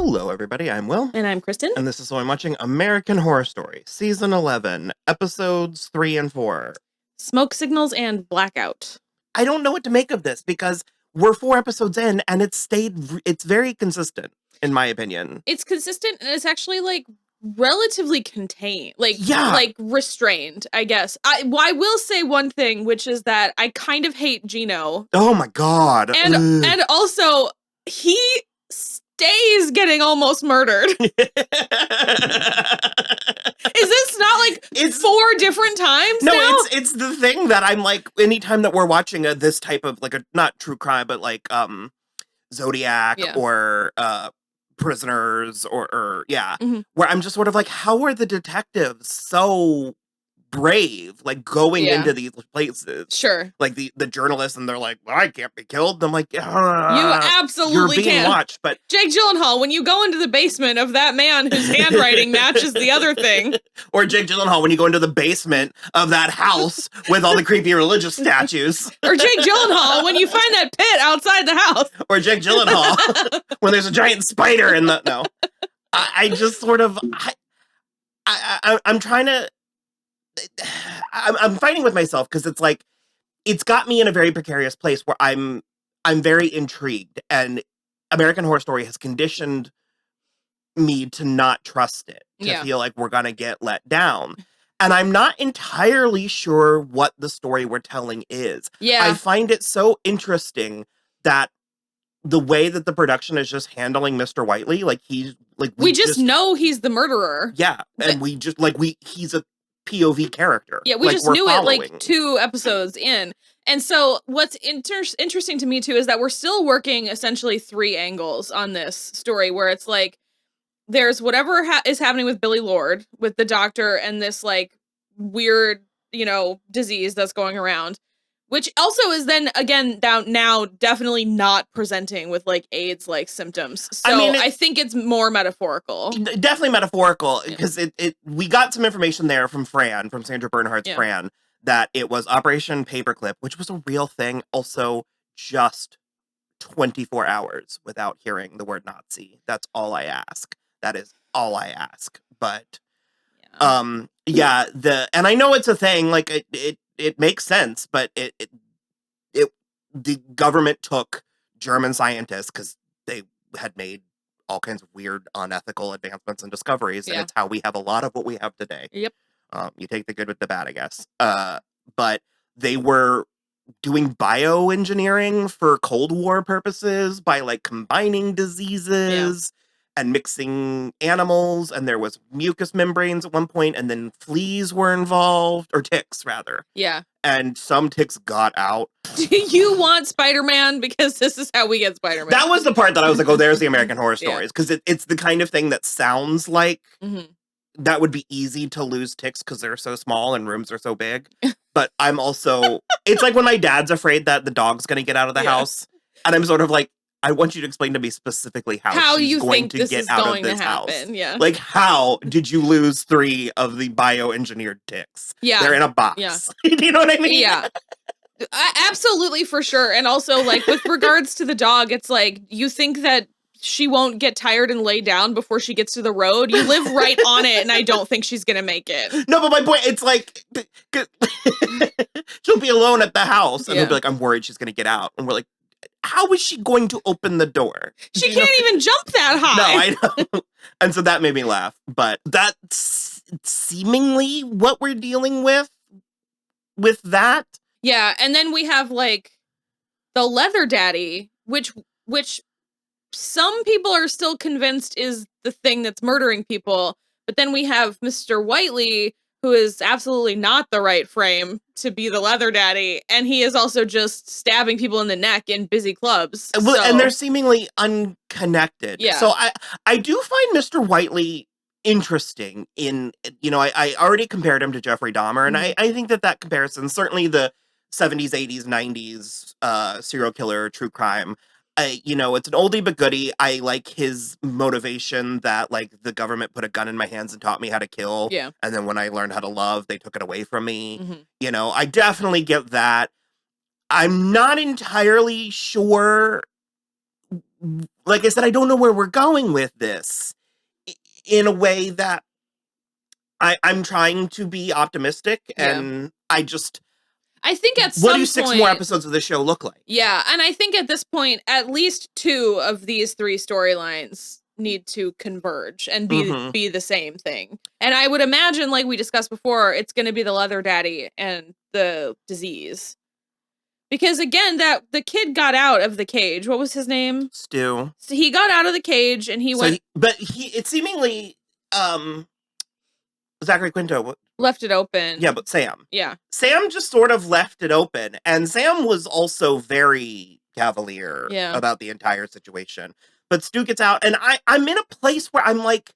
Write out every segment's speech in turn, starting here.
Hello, everybody. I'm Will. And I'm Kristen. And this is So I'm Watching American Horror Story, Season 11, Episodes 3 and 4. Smoke Signals and Blackout. I don't know what to make of this because we're 4 episodes in and it's very consistent, in my opinion. It's consistent and it's actually, like, relatively contained. Like, Yeah. like restrained, I guess. I will say one thing, which is that I kind of hate Gino. Oh my god. And also, he stays getting almost murdered. Is this not like it's 4 different times no, now? it's the thing that I'm like, anytime that we're watching this type of, like, a not true crime, but like Zodiac or Prisoners or where I'm just sort of like, how are the detectives so brave, like, going into these places? Sure. Like the journalists, and they're like, well, I can't be killed. I'm like, you absolutely you're being watched. But Jake Gyllenhaal, when you go into the basement of that man whose handwriting matches the other thing. Or Jake Gyllenhaal, when you go into the basement of that house with all the creepy religious statues. Or Jake Gyllenhaal, when you find that pit outside the house. Or Jake Gyllenhaal, when there's a giant spider in the... No. I just sort of... I'm trying to... I'm fighting with myself because it's like, it's got me in a very precarious place where I'm very intrigued, and American Horror Story has conditioned me to not trust it, to feel like we're gonna get let down. And I'm not entirely sure what the story we're telling is. Yeah. I find it so interesting that the way that the production is just handling Mr. Whiteley, like he's like, we just know he's the murderer. Yeah. And we just like, he's a POV character. Yeah, we just knew it like 2 episodes in. And so what's interesting to me too is that we're still working essentially 3 angles on this story, where it's like there's whatever is happening with Billy Lord, with the doctor, and this like weird, disease that's going around, which also is then again now definitely not presenting with like AIDS like symptoms. So I mean, I think it's more metaphorical. Definitely metaphorical, because we got some information there from Sandra Bernhardt's Fran, that it was Operation Paperclip, which was a real thing. Also, just 24 hours without hearing the word Nazi. That's all I ask. That is all I ask. But and I know it's a thing, like it makes sense, but the government took German scientists because they had made all kinds of weird, unethical advancements and discoveries, and it's how we have a lot of what we have today. Yep. You take the good with the bad, I guess. But they were doing bioengineering for Cold War purposes by like combining diseases and mixing animals, and there was mucous membranes at one point, and then fleas were involved, or ticks rather. Yeah. And some ticks got out. Do you want Spider-Man? Because this is how we get Spider-Man. That was the part that I was like, oh, there's the American Horror Stories. Because it's the kind of thing that sounds like that would be easy to lose ticks because they're so small and rooms are so big. But I'm also, it's like when my dad's afraid that the dog's going to get out of the house. And I'm sort of like, I want you to explain to me specifically how she's going to get out of this house. Yeah. Like, how did you lose 3 of the bioengineered ticks? Yeah. They're in a box. Yeah. Do you know what I mean? Yeah. Absolutely, for sure. And also, like, with regards to the dog, it's like, you think that she won't get tired and lay down before she gets to the road. You live right on it, and I don't think she's gonna make it. No, but my point, it's like, she'll be alone at the house, and they'll be like, I'm worried she's gonna get out. And we're like, how is she going to open the door? She can't even jump that high. No, I know. And so that made me laugh. But that's seemingly what we're dealing with that. Yeah, and then we have, like, the Leather Daddy, which some people are still convinced is the thing that's murdering people. But then we have Mr. Whiteley, who is absolutely not the right frame to be the Leather Daddy, and he is also just stabbing people in the neck in busy clubs. Well, and they're seemingly unconnected. Yeah. So I do find Mr. Whiteley interesting in, I already compared him to Jeffrey Dahmer, and I think that comparison, certainly the 70s, 80s, 90s serial killer, true crime, it's an oldie but goodie. I like his motivation that, like, the government put a gun in my hands and taught me how to kill. Yeah. And then when I learned how to love, they took it away from me. I definitely get that. I'm not entirely sure like I said, I don't know where we're going with this in a way that I'm trying to be optimistic, and I think at what some do 6 point, more episodes of the show look like? Yeah, and I think at this point, at least 2 of these 3 storylines need to converge and be the same thing. And I would imagine, like we discussed before, it's going to be the leather daddy and the disease. Because again, that the kid got out of the cage. What was his name? Stu. So he got out of the cage and he went. It seemingly, Zachary Quinto left it open. Yeah, but Sam. Yeah. Sam just sort of left it open. And Sam was also very cavalier about the entire situation. But Stu gets out, and I'm in a place where I'm like,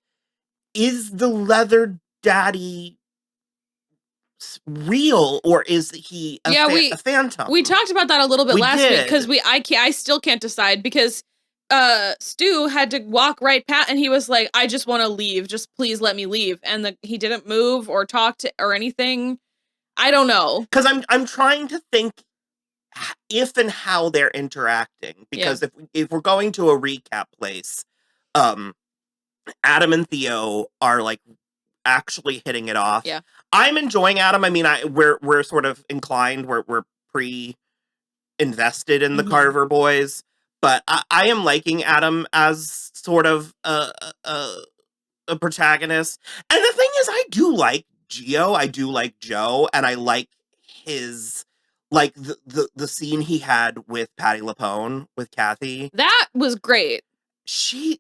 is the leather daddy real, or is he a phantom? We talked about that a little bit last week, because I still can't decide, because Stu had to walk right past, and he was like, I just want to leave, just please let me leave, and he didn't move or talk to or anything. I don't know, because I'm trying to think if and how they're interacting, because if we're going to a recap place, Adam and Theo are like actually hitting it off. Yeah, I'm enjoying Adam. I mean, we're sort of inclined, we're invested in the Carver boys, but I am liking Adam as sort of a protagonist. And the thing is, I do like Gio, I do like Joe, and I like his, like, the scene he had with Patti Lupone, with Kathy. That was great.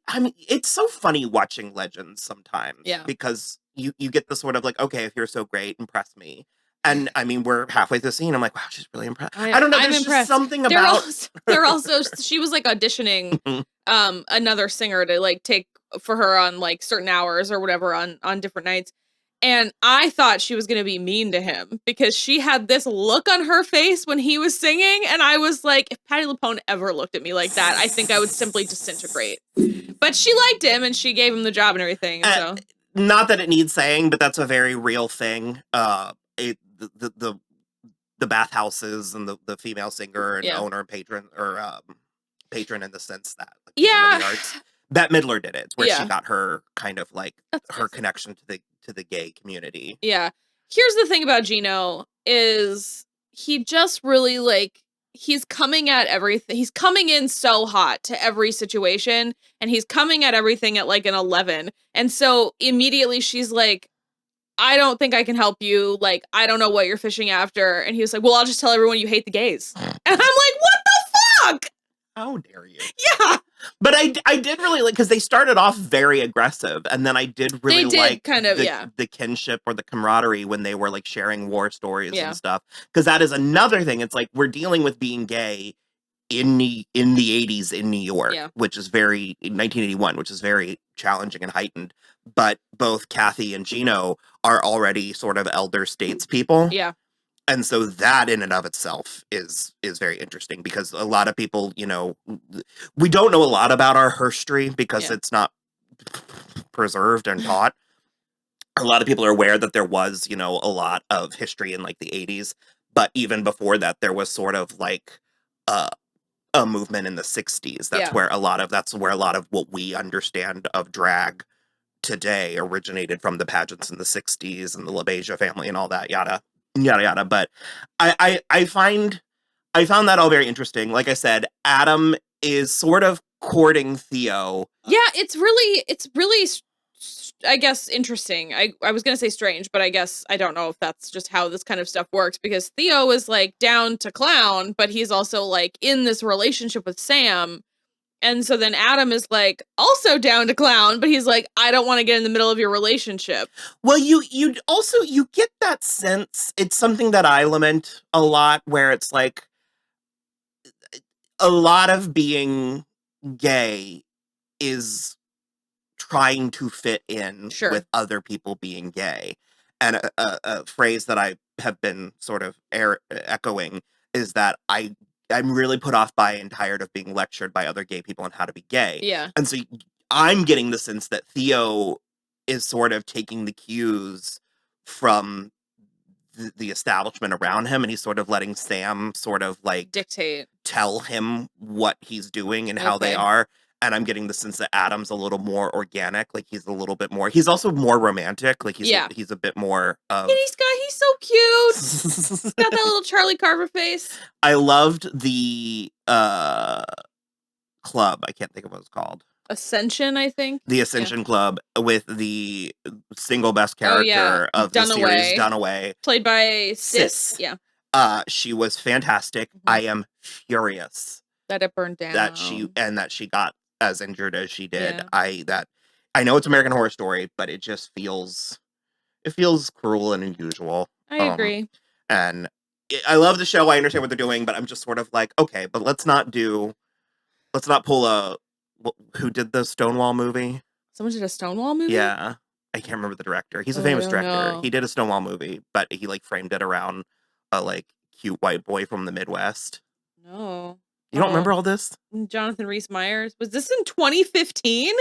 I mean, it's so funny watching Legends sometimes. Yeah. Because you get the sort of like, okay, if you're so great, impress me. And I mean, we're halfway through the scene. I'm like, wow, she's really impressed. I don't know. There's just something about. They're also. She was like auditioning another singer to like take for her on like certain hours or whatever on different nights. And I thought she was going to be mean to him, because she had this look on her face when he was singing. And I was like, if Patti Lupone ever looked at me like that, I think I would simply disintegrate. But she liked him and she gave him the job and everything. So. Not that it needs saying, but that's a very real thing. The bathhouses and the female singer and owner and patron, or patron in the sense that, like, the arts. Bette Midler did it. It's where she got her kind of like her connection to the gay community. Yeah. Here's the thing about Gino is he just really like, he's coming at everything. He's coming in so hot to every situation, and he's coming at everything at like an 11. And so immediately she's like, I don't think I can help you. Like, I don't know what you're fishing after. And he was like, well, I'll just tell everyone you hate the gays. And I'm like, what the fuck? How dare you? Yeah. But I did really like, because they started off very aggressive, and then I did really like kind of the kinship or the camaraderie when they were like sharing war stories and stuff. Because that is another thing. It's like, we're dealing with being gay in the 80s in New York, which is very, in 1981, which is very challenging and heightened. But both Kathy and Gino are already sort of elder statespeople. Yeah. And so that in and of itself is very interesting, because a lot of people, you know, we don't know a lot about our history because it's not preserved and taught. A lot of people are aware that there was, you know, a lot of history in like the 80s, but even before that, there was sort of like a movement in the 60s. That's where a lot of what we understand of drag today originated, from the pageants in the 60s and the LaBeija family and all that, yada yada. But I found that all very interesting. Like I said, Adam is sort of courting Theo. Yeah, it's really I guess interesting. I was gonna say strange, but I guess I don't know if that's just how this kind of stuff works, because Theo is like down to clown, but he's also like in this relationship with Sam. And so then Adam is like also down to clown, but he's like, I don't want to get in the middle of your relationship. Well, you get that sense. It's something that I lament a lot, where it's like a lot of being gay is trying to fit in with other people being gay. And a phrase that I have been sort of echoing is that I'm really put off by and tired of being lectured by other gay people on how to be gay. Yeah. And so I'm getting the sense that Theo is sort of taking the cues from the establishment around him, and he's sort of letting Sam sort of like dictate tell him what he's doing and how they are. And I'm getting the sense that Adam's a little more organic. Like, he's a little bit more... He's also more romantic. Like, he's a bit more of... And he's so cute. He's got that little Charlie Carver face. I loved the club. I can't think of what it's called. Ascension, I think. The Ascension Club with the single best character of the series, Dunaway. Played by Sis. Yeah. She was fantastic. I am furious that it burned down. That she got as injured as she did. Yeah. I know it's American Horror Story, but it just feels cruel and unusual. I agree. And I love the show. I understand what they're doing, but I'm just sort of like, okay, but let's not pull a... Who did the Stonewall movie? Someone did a Stonewall movie? Yeah. I can't remember the director. He's a famous director. He did a Stonewall movie, but he like framed it around a like cute white boy from the Midwest. No. You don't remember all this? Jonathan Rhys Meyers. Was this in 2015?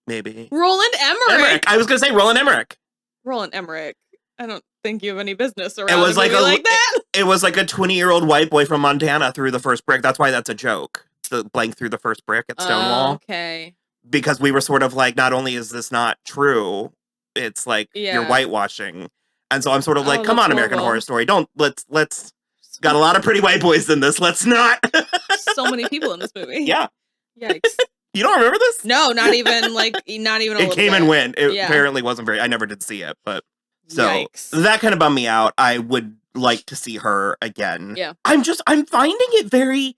Maybe. Roland Emmerich. I was going to say Roland Emmerich. Roland Emmerich. I don't think you have any business around a movie like that. It was like a 20-year-old white boy from Montana threw the first brick. That's why that's a joke. The blank through the first brick at Stonewall. Okay. Because we were sort of like, not only is this not true, it's like you're whitewashing. And so I'm sort of like, come on, American Horror Story. Let's got a lot of pretty white boys in this. Let's not. So many people in this movie. Yeah. Yikes. You don't remember this? No, not even a little It came and went. It apparently wasn't I never did see it, but so Yikes. That kind of bummed me out. I would like to see her again. Yeah. I'm finding it very...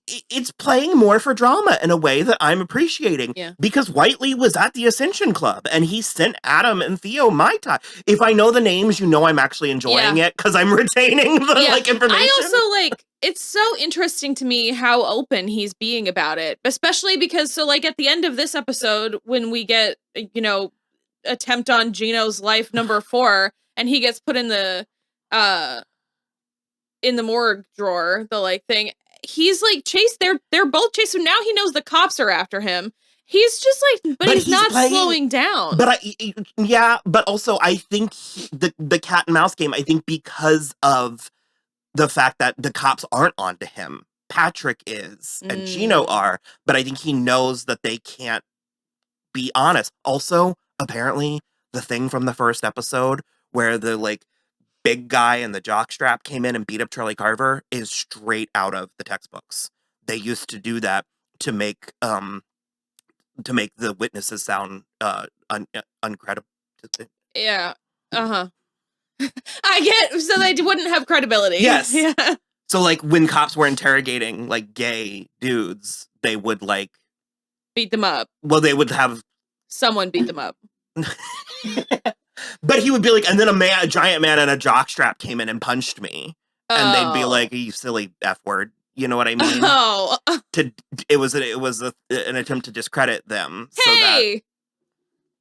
It's playing more for drama in a way that I'm appreciating. Yeah. Because Whiteley was at the Ascension Club and he sent Adam and Theo my time. If I know the names, I'm actually enjoying it because I'm retaining the information. I also it's so interesting to me how open he's being about it, especially because at the end of this episode, when we get, attempt on Gino's life number 4 and he gets put in the morgue drawer, the thing. He's chased. They're both chased. So now he knows the cops are after him. He's just but he's not slowing down. But but also I think the cat and mouse game. I think because of the fact that the cops aren't onto him, Patrick is and Gino are. But I think he knows that they can't be honest. Also, apparently, the thing from the first episode where the big guy in the jockstrap came in and beat up Charlie Carver is straight out of the textbooks. They used to do that to make the witnesses sound uncredible. Yeah. I get so they wouldn't have credibility. Yes. Yeah. So when cops were interrogating gay dudes, they would beat them up. Well, they would have someone beat them up. But he would be and then a giant man in a jockstrap came in and punched me. And they'd be like, you silly F word. You know what I mean? Oh. It was an attempt to discredit them. Hey!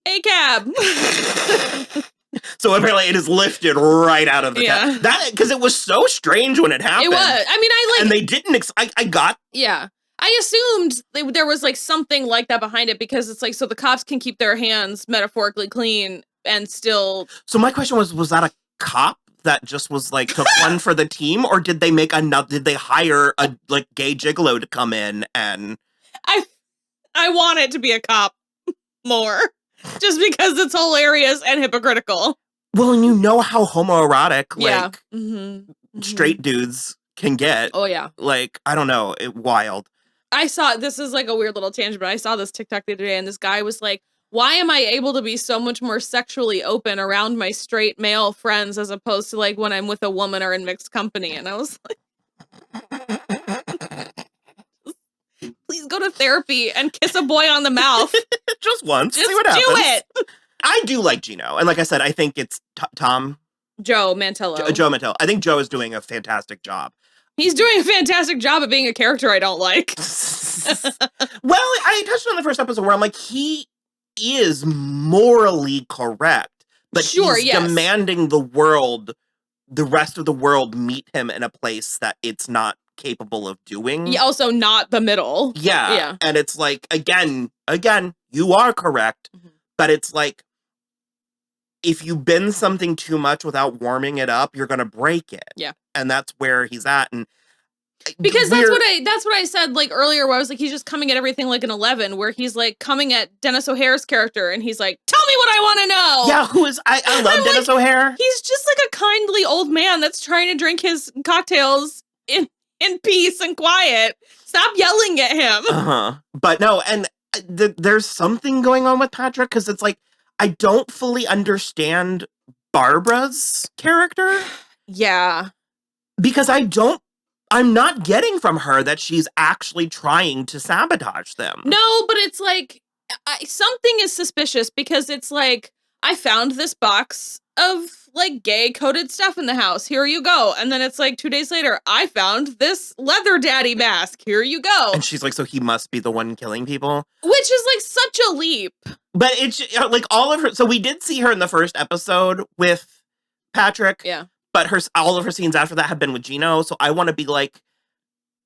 A-cab! So apparently it is lifted right out of the cab. Because it was so strange when it happened. It was. I mean, and they didn't... I got... Yeah. I assumed there was something like that behind it because it's so the cops can keep their hands metaphorically clean and still... So my question was that a cop that just was took one for the team, or did they hire a gay gigolo to come in and... I want it to be a cop more, just because it's hilarious and hypocritical. Well, and you know how homoerotic straight dudes can get. Oh yeah. I don't know, wild. I saw, this is a weird little tangent, but I saw this TikTok the other day and this guy was why am I able to be so much more sexually open around my straight male friends as opposed to when I'm with a woman or in mixed company? And I was please go to therapy and kiss a boy on the mouth. Just once. Just see what happens. Do it. I do like Gino. And like I said, I think it's Joe Mantello. Joe Mantello. I think Joe is doing a fantastic job. He's doing a fantastic job of being a character I don't like. Well, I touched on the first episode where I'm he is morally correct, but he's demanding the rest of the world meet him in a place that it's not capable of doing. Yeah, also not the middle. Yeah. And it's again, you are correct, but it's if you bend something too much without warming it up, you're going to break it. Yeah. And that's where he's at. And Because that's what I said like earlier, where I was like, he's just coming at everything like an 11, where he's like coming at Dennis O'Hare's character and he's like, tell me what I want to know. Yeah, I love Dennis O'Hare. He's just like a kindly old man that's trying to drink his cocktails in peace and quiet. Stop yelling at him. But no, and there's something going on with Patrick, because it's like, I don't fully understand Barbara's character. Yeah. Because I'm not getting from her that she's actually trying to sabotage them. No, but it's like, something is suspicious, because it's like, I found this box of like gay coded stuff in the house. Here you go. And then it's like 2 days later, I found this leather daddy mask. Here you go. And she's like, so he must be the one killing people? Which is like such a leap. But it's like all of her. So we did see her in the first episode with Patrick. Yeah. But all of her scenes after that have been with Gino. So I want to be like,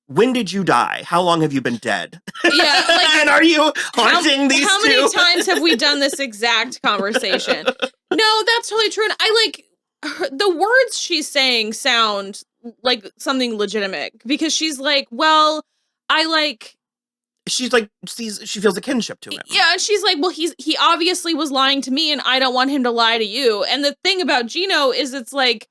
when did you die? How long have you been dead? Yeah. Like, and are you haunting these How two? many times have we done this exact conversation? No, that's totally true. And I like the words she's saying sound like something legitimate, because she's like, well, I like. She's like, she feels a kinship to him. Yeah, and she's like, well, he obviously was lying to me, and I don't want him to lie to you. And the thing about Gino is, it's like,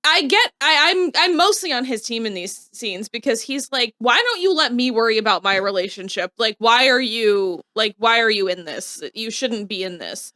I'm mostly on his team in these scenes, because he's like, why don't you let me worry about my relationship? Like, why are you in this? You shouldn't be in this.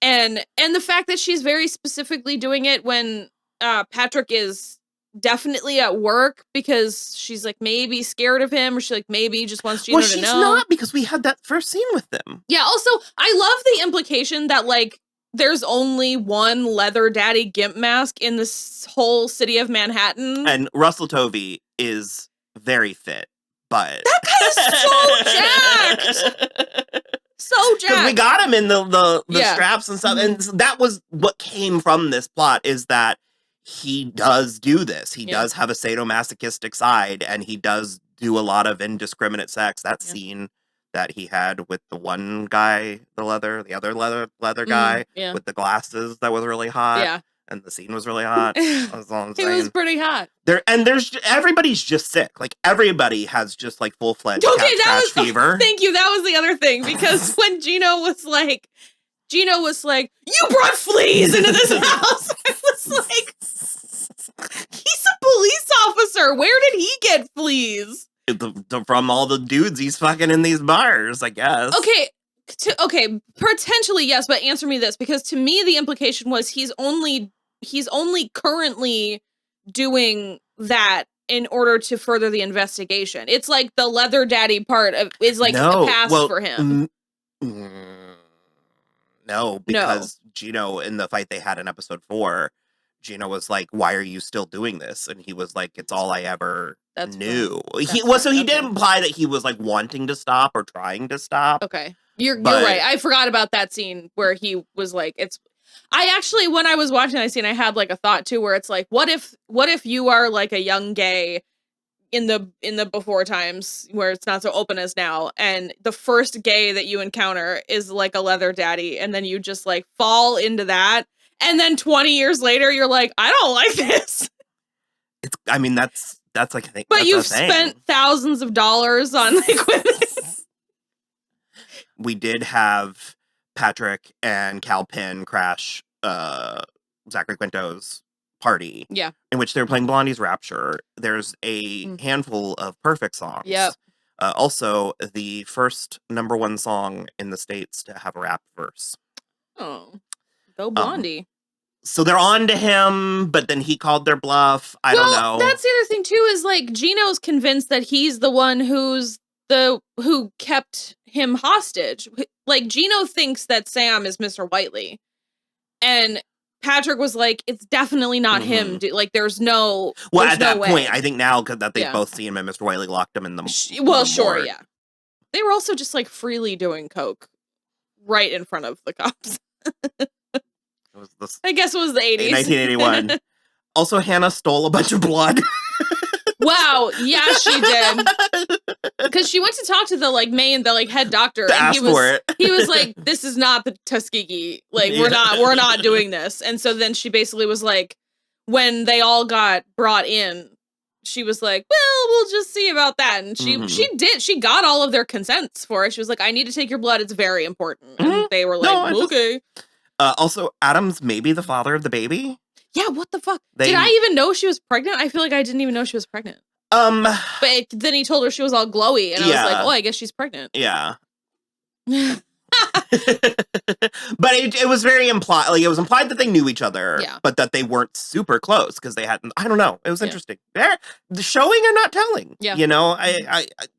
And the fact that she's very specifically doing it when Patrick is definitely at work, because she's like maybe scared of him, or she like maybe just wants Gino to know. Well, she's not, because we had that first scene with them. Yeah, also, I love the implication that like there's only one leather daddy gimp mask in this whole city of Manhattan. And Russell Tovey is very fit, but that guy is so jacked. So jacked. Because we got him in the Yeah. straps and stuff. And that was what came from this plot, is that he does do this. He does have a sadomasochistic side, and he does do a lot of indiscriminate sex. That scene that he had with the one guy, the other leather guy with the glasses, that was really hot. Yeah. And the scene was really hot. That's all I'm saying. It was pretty hot. Everybody's just sick. Like, everybody has just like full-fledged trash fever. Thank you. That was the other thing, because when Gino was like, you brought fleas into this house. I was like, he's a police officer. Where did he get fleas? From all the dudes he's fucking in these bars, I guess. Okay, potentially yes, but answer me this, because to me the implication was he's only currently doing that in order to further the investigation. It's like the leather daddy part is like a pass for him. No, because Gino, in the fight they had in episode 4, Gino was like, why are you still doing this? And he was like, it's all I ever knew. He did imply that he was like wanting to stop or trying to stop. Okay. You're right. I forgot about that scene where he was like, I actually, when I was watching that scene, I had like a thought too, where it's like, what if you are like a young gay in the before times where it's not so open as now, and the first gay that you encounter is like a leather daddy, and then you just like fall into that, and then 20 years later you're like, I don't like this. That's like a thing. But you've spent thousands of dollars on like women. We did have Patrick and Cal Penn crash Zachary Quinto's party. Yeah. In which they were playing Blondie's Rapture. There's a handful of perfect songs. Yep. Also, the first #1 song in the States to have a rap verse. Oh. Go Blondie. So they're on to him, but then he called their bluff. I don't know. That's the other thing too, is like Gino's convinced that he's the one who kept him hostage. Like, Gino thinks that Sam is Mr. Whiteley. And Patrick was like, it's definitely not him. Like, there's no Well, at that way. point, I think now that they both see him and Mr. Whiteley locked him in the sure, yeah. They were also just like freely doing coke right in front of the cops. I guess it was the 80s. 1981. Also, Hannah stole a bunch of blood. Wow, yeah, she did. Because she went to talk to the head doctor, and he was like, "This is not the Tuskegee. Like, we're not doing this." And so then she basically was like, when they all got brought in, she was like, well, we'll just see about that. And she got all of their consents for it. She was like, I need to take your blood. It's very important. And they were like, okay. Also, Adam's maybe the father of the baby. Yeah, what the fuck? Did I even know she was pregnant? I feel like I didn't even know she was pregnant. But then he told her she was all glowy, and I was like, oh, I guess she's pregnant. Yeah. But it was very implied. Like, it was implied that they knew each other, but that they weren't super close because they hadn't. I don't know. It was interesting. The showing and not telling. Yeah. You know,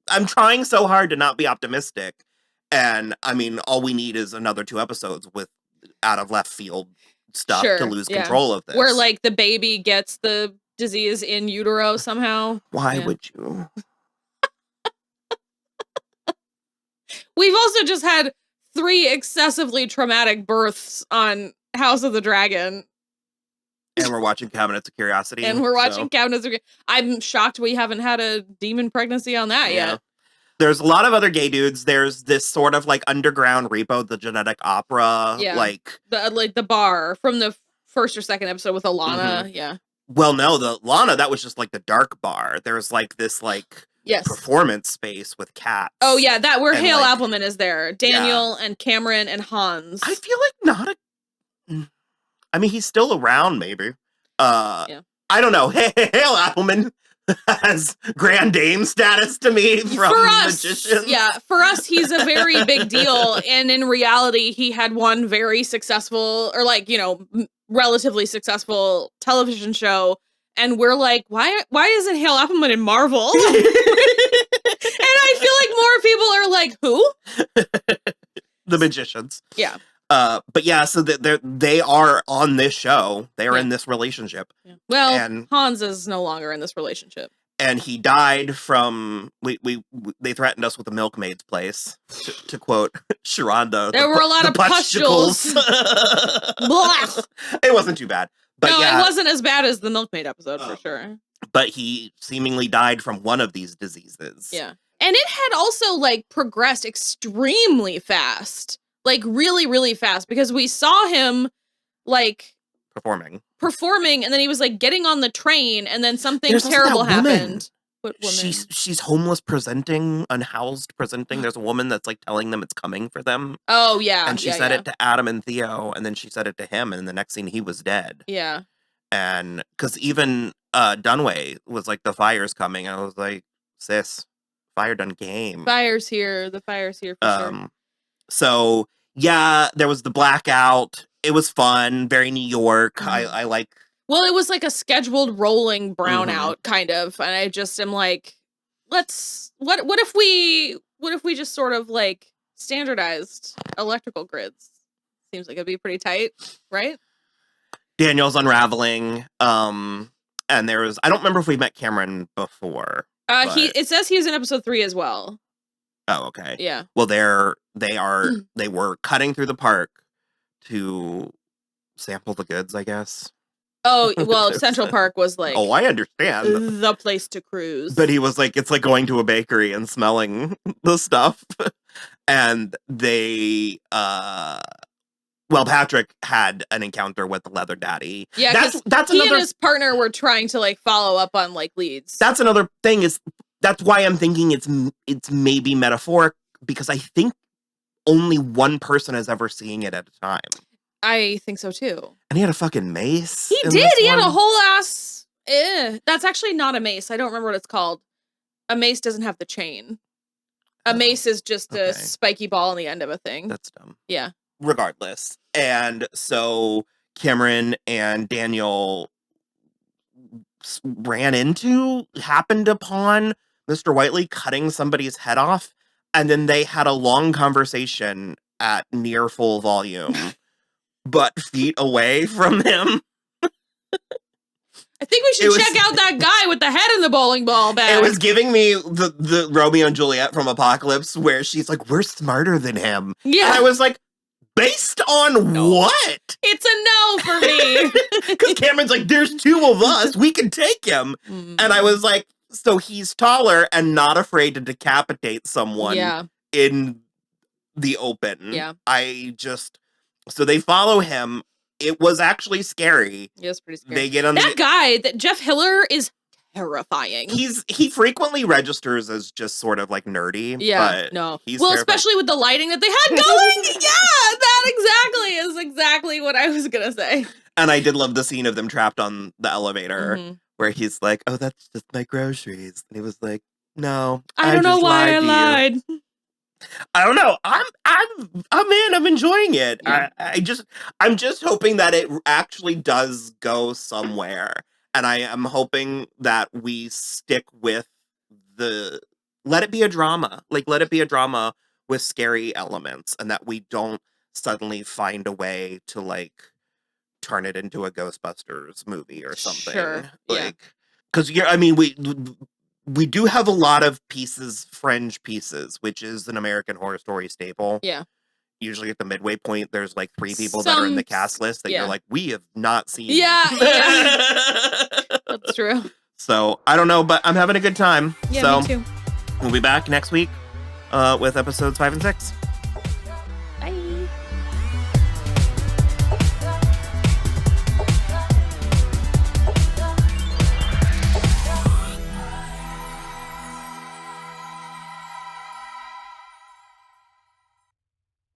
I'm trying so hard to not be optimistic, and I mean, all we need is another 2 episodes with out of left field stuff to lose control of this. Where like the baby gets the disease in utero somehow. Why would you? We've also just had 3 excessively traumatic births on House of the Dragon. And we're watching Cabinets of Curiosity. Cabinets of Curiosity. I'm shocked we haven't had a demon pregnancy on that yet. There's a lot of other gay dudes. There's this sort of like underground Repo, the genetic opera. Yeah. Like the bar from the 1st or 2nd episode with Alana. Yeah. Well, no, the Lana, that was just like the dark bar. There's like this like performance space with cats. Oh yeah, that where Hale Appleman is there. Daniel and Cameron and Hans. I feel like I mean, he's still around, maybe. I don't know. Hale Appleman has Grand Dame status to me from Magicians. Yeah, for us, he's a very big deal. And in reality, he had one very successful, or like, you know, relatively successful television show. And we're like, why isn't Hale Appleman in Marvel? And I feel like more people are like, who? The Magicians. Yeah. But yeah, so they are on this show. They are in this relationship. Yeah. Well, and Hans is no longer in this relationship. And he died from they threatened us with a milkmaid's place, to quote Sharonda. There were a lot of pustules. It wasn't too bad. But no, it wasn't as bad as the milkmaid episode for sure. But he seemingly died from one of these diseases. Yeah. And it had also like progressed extremely fast. Like really, really fast, because we saw him like performing, and then he was like getting on the train, and then something terrible happened. What woman? She's homeless presenting, unhoused presenting. There's a woman that's like telling them it's coming for them. Oh yeah. And she said it to Adam and Theo, and then she said it to him, and the next scene he was dead. Yeah. And because even Dunway was like, the fire's coming. I was like, sis, fire done came. Fire's here. The fire's here for sure. So, yeah, there was the blackout. It was fun. Very New York. I like... Well, it was like a scheduled rolling brownout, kind of. And I just am like, what if we just sort of like standardized electrical grids? Seems like it'd be pretty tight, right? Daniel's unraveling. And there was... I don't remember if we met Cameron before. It says he was in episode 3 as well. Oh, okay. Yeah. Well, they were cutting through the park to sample the goods, I guess. Oh, well, Central Park was like... Oh, I understand. The place to cruise. But he was like, it's like going to a bakery and smelling the stuff. And they, Patrick had an encounter with the leather daddy. Yeah, that's he and his partner were trying to like follow up on like leads. That's another thing that's why I'm thinking it's maybe metaphoric, because I think only one person has ever seen it at a time. I think so too. And he had a fucking mace. He did. He had a whole ass. That's actually not a mace. I don't remember what it's called. A mace doesn't have the chain. A mace is just a spiky ball on the end of a thing. That's dumb. Yeah. Regardless. And so Cameron and Daniel happened upon Mr. Whiteley cutting somebody's head off, and then they had a long conversation at near full volume, but feet away from him. I think we should check out that guy with the head in the bowling ball bag. It was giving me the Romeo and Juliet from Apocalypse, where she's like, we're smarter than him. Yeah. And I was like, based on what? It's a no for me. Because Cameron's like, there's 2 of us. We can take him. Mm-hmm. And I was like, so he's taller and not afraid to decapitate someone in the open. Yeah. So they follow him. It was actually scary. Yeah, it's pretty scary. They get on that guy, that Jeff Hiller, is terrifying. He frequently registers as just sort of like nerdy. Yeah, but no. He's well, terrifying. Especially with the lighting that they had going. Yeah, that exactly is exactly what I was gonna say. And I did love the scene of them trapped on the elevator where he's like, "Oh, that's just my groceries," and he was like, "No, I don't know why I lied." I don't know. I'm in. I'm enjoying it. Yeah. I'm just hoping that it actually does go somewhere, and I am hoping that we stick with let it be a drama. Like, let it be a drama with scary elements, and that we don't suddenly find a way to like turn it into a Ghostbusters movie or something. Sure. Like, because we do have a lot of fringe pieces, which is an American Horror Story staple. Yeah. Usually at the midway point, there's like 3 people that are in the cast list that you're like, we have not seen. Yeah. That's true. So, I don't know, but I'm having a good time. Yeah, so, me too. We'll be back next week with episodes 5 and 6.